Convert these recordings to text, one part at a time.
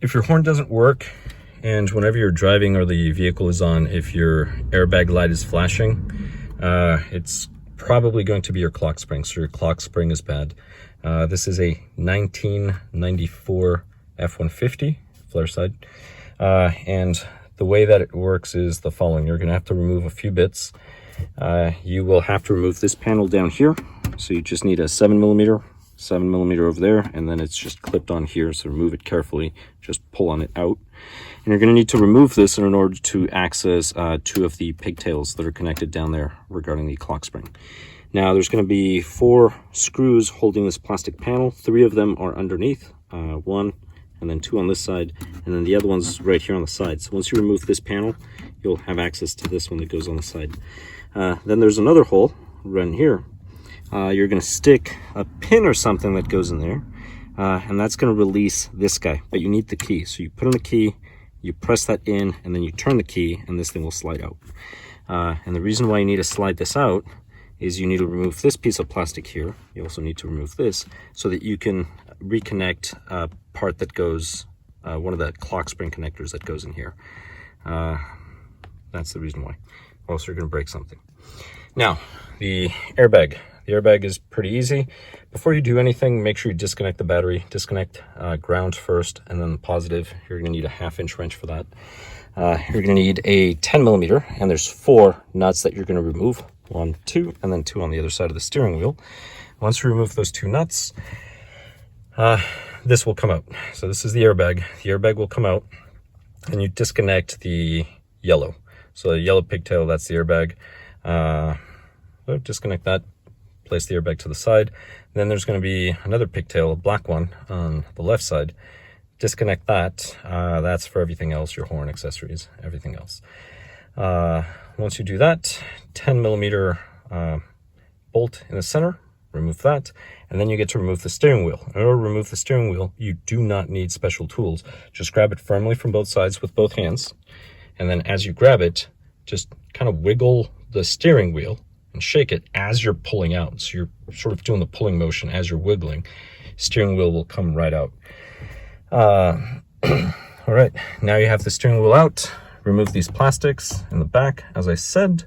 If your horn doesn't work, and whenever you're driving or the vehicle is on, if your airbag light is flashing, it's probably going to be your clock spring. So your clock spring is bad. This is a 1994 F-150 Flareside. And the way that it works is the following. You're going to have to remove a few bits. You will have to remove this panel down here. So you just need a 7mm over there, and then it's just clipped on here. So remove it carefully, just pull on it out. And you're going to need to remove this in order to access two of the pigtails that are connected down there regarding the clock spring. Now there's going to be 4 screws holding this plastic panel. 3 of them are underneath, 1 and then 2 on this side, and then the other one's right here on the side. So once you remove this panel, you'll have access to this one that goes on the side. Then there's another hole right in here. You're going to stick a pin or something that goes in there, and that's going to release this guy, but you need the key. So you put in the key, you press that in, and then you turn the key, and this thing will slide out. And the reason why you need to slide this out is you need to remove this piece of plastic here. You also need to remove this so that you can reconnect a part that goes, one of the clock spring connectors that goes in here. That's the reason why. Or else you're going to break something. Now, the airbag. The airbag is pretty easy. Before you do anything, make sure you disconnect the battery. Disconnect ground first, and then the positive. You're going to need a 1/2-inch wrench for that. You're going to need a 10mm, and there's 4 nuts that you're going to remove. 1, 2, and then 2 on the other side of the steering wheel. Once you remove those 2 nuts, this will come out. So this is the airbag. The airbag will come out, and you disconnect the yellow. So the yellow pigtail, that's the airbag. Disconnect that. Place the airbag to the side. Then there's going to be another pigtail, a black one, on the left side. Disconnect that. That's for everything else, your horn, accessories, everything else. Once you do that, 10mm bolt in the center, remove that, and then you get to remove the steering wheel. In order to remove the steering wheel, you do not need special tools. Just grab it firmly from both sides with both hands, and then as you grab it, just kind of wiggle the steering wheel and shake it as you're pulling out. So you're sort of doing the pulling motion as you're wiggling. Steering wheel will come right out. All right, now you have the steering wheel out. Remove these plastics in the back, as I said.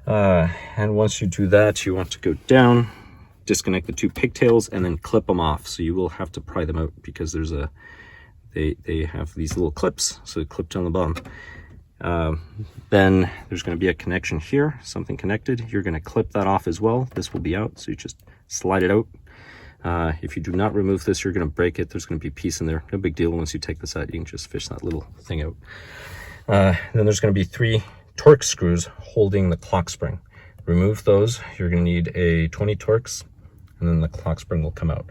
And once you do that, you want to go down, disconnect the 2 pigtails, and then clip them off. So you will have to pry them out because there's they have these little clips, so they clip down the bottom. Then there's going to be a connection here, something connected. You're going to clip that off as well. This will be out, so you just slide it out. If you do not remove this, you're going to break it. There's going to be a piece in there. No big deal. Once you take this out, you can just fish that little thing out. Then there's going to be 3 Torx screws holding the clock spring. Remove those. You're going to need a 20 Torx, and then the clock spring will come out.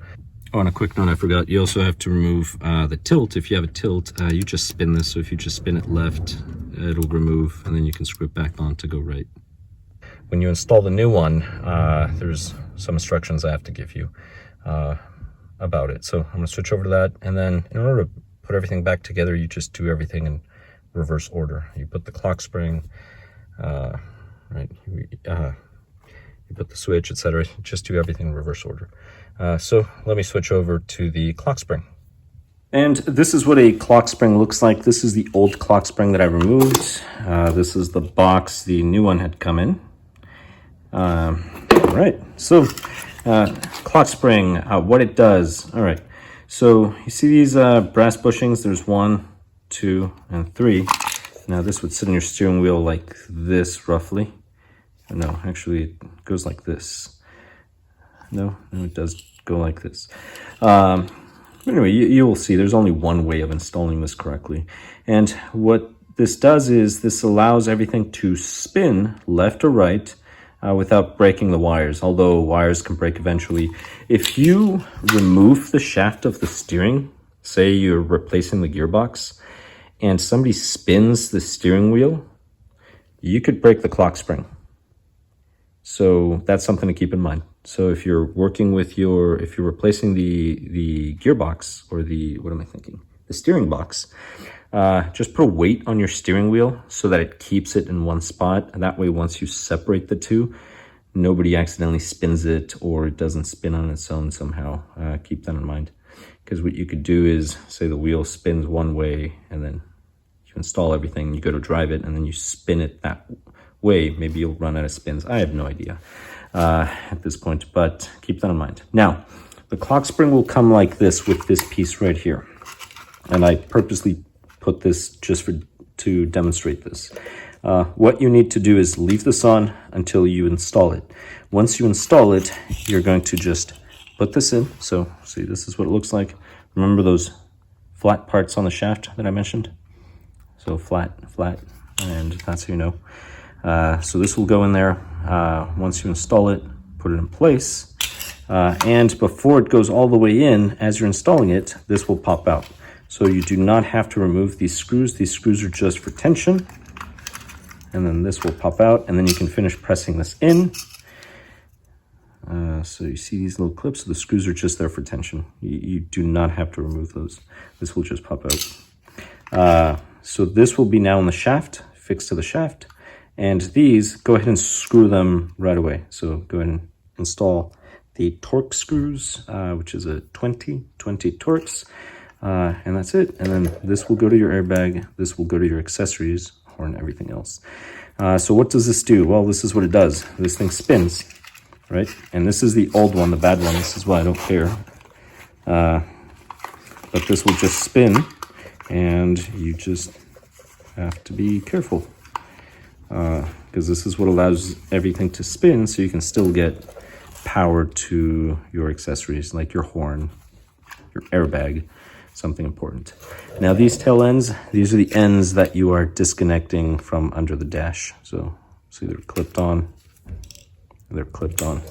Oh, on a quick note, I forgot, you also have to remove the tilt. If you have a tilt, you just spin this. So if you just spin it left, it'll remove, and then you can screw it back on to go right. When you install the new one, there's some instructions I have to give you about it. So I'm going to switch over to that, and then in order to put everything back together, you just do everything in reverse order. You put the clock spring, right? You put the switch, etc. Just do everything in reverse order. So let me switch over to the clock spring. And this is what a clock spring looks like. This is the old clock spring that I removed. This is the box the new one had come in. All right, so clock spring, what it does. All right, so you see these brass bushings? There's 1, 2, and 3. Now this would sit in your steering wheel like this, roughly. No, actually it goes like this. No, it does go like this. Anyway, you will see there's only one way of installing this correctly. And what this does is this allows everything to spin left or right without breaking the wires, although wires can break eventually. If you remove the shaft of the steering, say you're replacing the gearbox, and somebody spins the steering wheel, you could break the clock spring. So that's something to keep in mind. So if you're working with if you're replacing the gearbox, or the steering box, just put a weight on your steering wheel so that it keeps it in one spot. And that way, once you separate the two, nobody accidentally spins it or it doesn't spin on its own somehow. Keep that in mind. Because what you could do is, say the wheel spins one way and then you install everything, you go to drive it and then you spin it that way. Maybe you'll run out of spins. I have no idea at this point, but keep that in mind. Now, the clock spring will come like this with this piece right here. And I purposely put this just to demonstrate this. What you need to do is leave this on until you install it. Once you install it, you're going to just put this in. So see, this is what it looks like. Remember those flat parts on the shaft that I mentioned? So flat, and that's how you know. So this will go in there. Once you install it, put it in place. And before it goes all the way in, as you're installing it, this will pop out. So you do not have to remove these screws. These screws are just for tension. And then this will pop out, and then you can finish pressing this in. So you see these little clips, so the screws are just there for tension. You do not have to remove those. This will just pop out. So this will be now in the shaft, fixed to the shaft. And these, go ahead and screw them right away. So go ahead and install the torque screws, which is a 20 Torx. And that's it. And then this will go to your airbag. This will go to your accessories, horn, everything else. So what does this do? Well, this is what it does. This thing spins, right? And this is the old one, the bad one. This is why I don't care. But this will just spin, and you just have to be careful. Because this is what allows everything to spin, so you can still get power to your accessories, like your horn, your airbag, something important. Now these tail ends, these are the ends that you are disconnecting from under the dash. So see, they're clipped on, they're clipped on.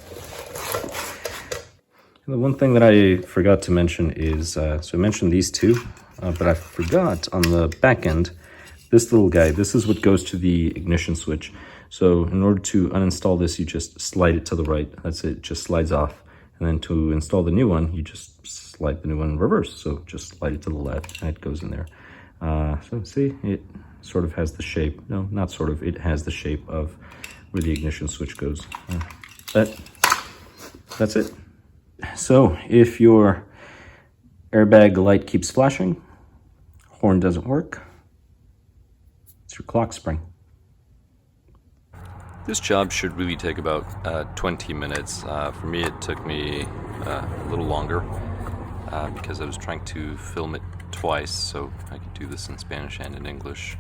And the one thing that I forgot to mention is, so I mentioned these two, but I forgot on the back end, this little guy, this is what goes to the ignition switch. So in order to uninstall this, you just slide it to the right. That's it, it just slides off. And then to install the new one, you just slide the new one in reverse. So just slide it to the left and it goes in there. So see, it sort of has the shape. No, not sort of, it has the shape of where the ignition switch goes. That's it. So if your airbag light keeps flashing, horn doesn't work, it's your clock spring. This job should really take about 20 minutes. For me, it took me a little longer because I was trying to film it twice, so I could do this in Spanish and in English,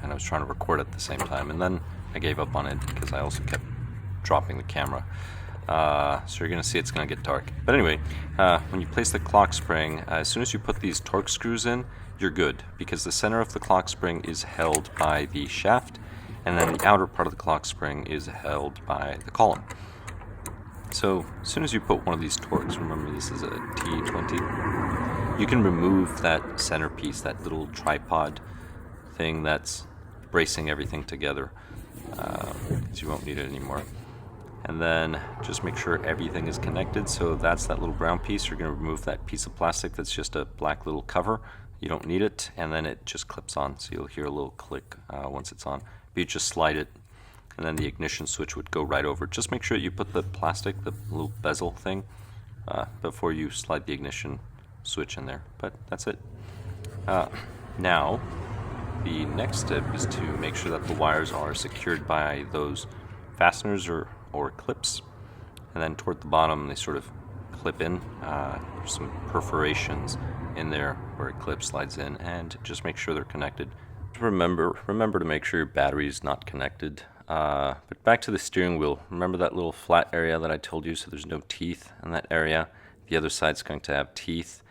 and I was trying to record at the same time, and then I gave up on it because I also kept dropping the camera. So you're going to see it's going to get dark. But anyway, when you place the clock spring, as soon as you put these torque screws in, you're good, because the center of the clock spring is held by the shaft, and then the outer part of the clock spring is held by the column. So as soon as you put one of these Torx, remember this is a T20, you can remove that centerpiece, that little tripod thing that's bracing everything together, because you won't need it anymore. And then just make sure everything is connected. So that's that little brown piece. You're going to remove that piece of plastic that's just a black little cover. You don't need it, and then it just clips on. So you'll hear a little click once it's on. But you just slide it, and then the ignition switch would go right over. Just make sure you put the plastic, the little bezel thing, before you slide the ignition switch in there. But that's it. Now, the next step is to make sure that the wires are secured by those fasteners or clips, and then toward the bottom they sort of clip in. There's some perforations in there where a clip slides in, and just make sure they're connected. Remember to make sure your battery is not connected. But back to the steering wheel, remember that little flat area that I told you, so there's no teeth in that area. The other side's going to have teeth.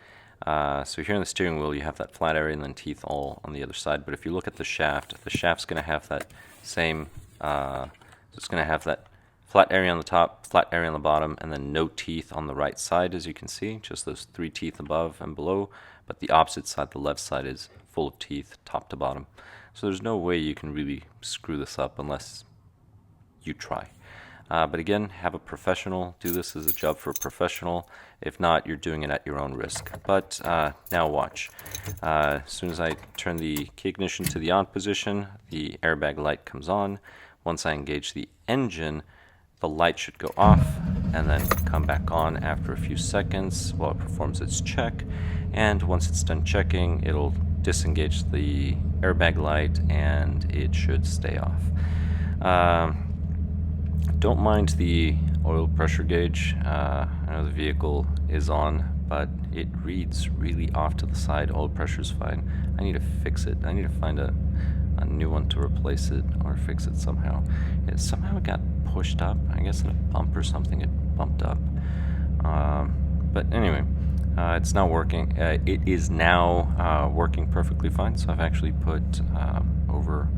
So here in the steering wheel you have that flat area and then teeth all on the other side. But if you look at the shaft's going to have that same, so it's going to have that flat area on the top, flat area on the bottom, and then no teeth on the right side, as you can see, just those 3 teeth above and below. But the opposite side, the left side, is full of teeth, top to bottom. So there's no way you can really screw this up unless you try. But again, have a professional do this as a job for a professional. If not, you're doing it at your own risk. But now watch. As soon as I turn the key ignition to the on position, the airbag light comes on. Once I engage the engine, the light should go off and then come back on after a few seconds while it performs its check. And once it's done checking, it'll disengage the airbag light and it should stay off. Don't mind the oil pressure gauge. I know the vehicle is on, but it reads really off to the side. Oil pressure's fine. I need to fix it. I need to find a new one to replace it or fix it somehow. It somehow got pushed up. I guess in a bump or something it bumped up. But anyway, it's now working. It is now working perfectly fine. So I've actually put over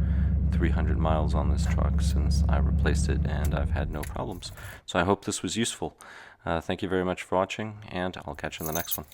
300 miles on this truck since I replaced it, and I've had no problems. So I hope this was useful. Thank you very much for watching, and I'll catch you in the next one.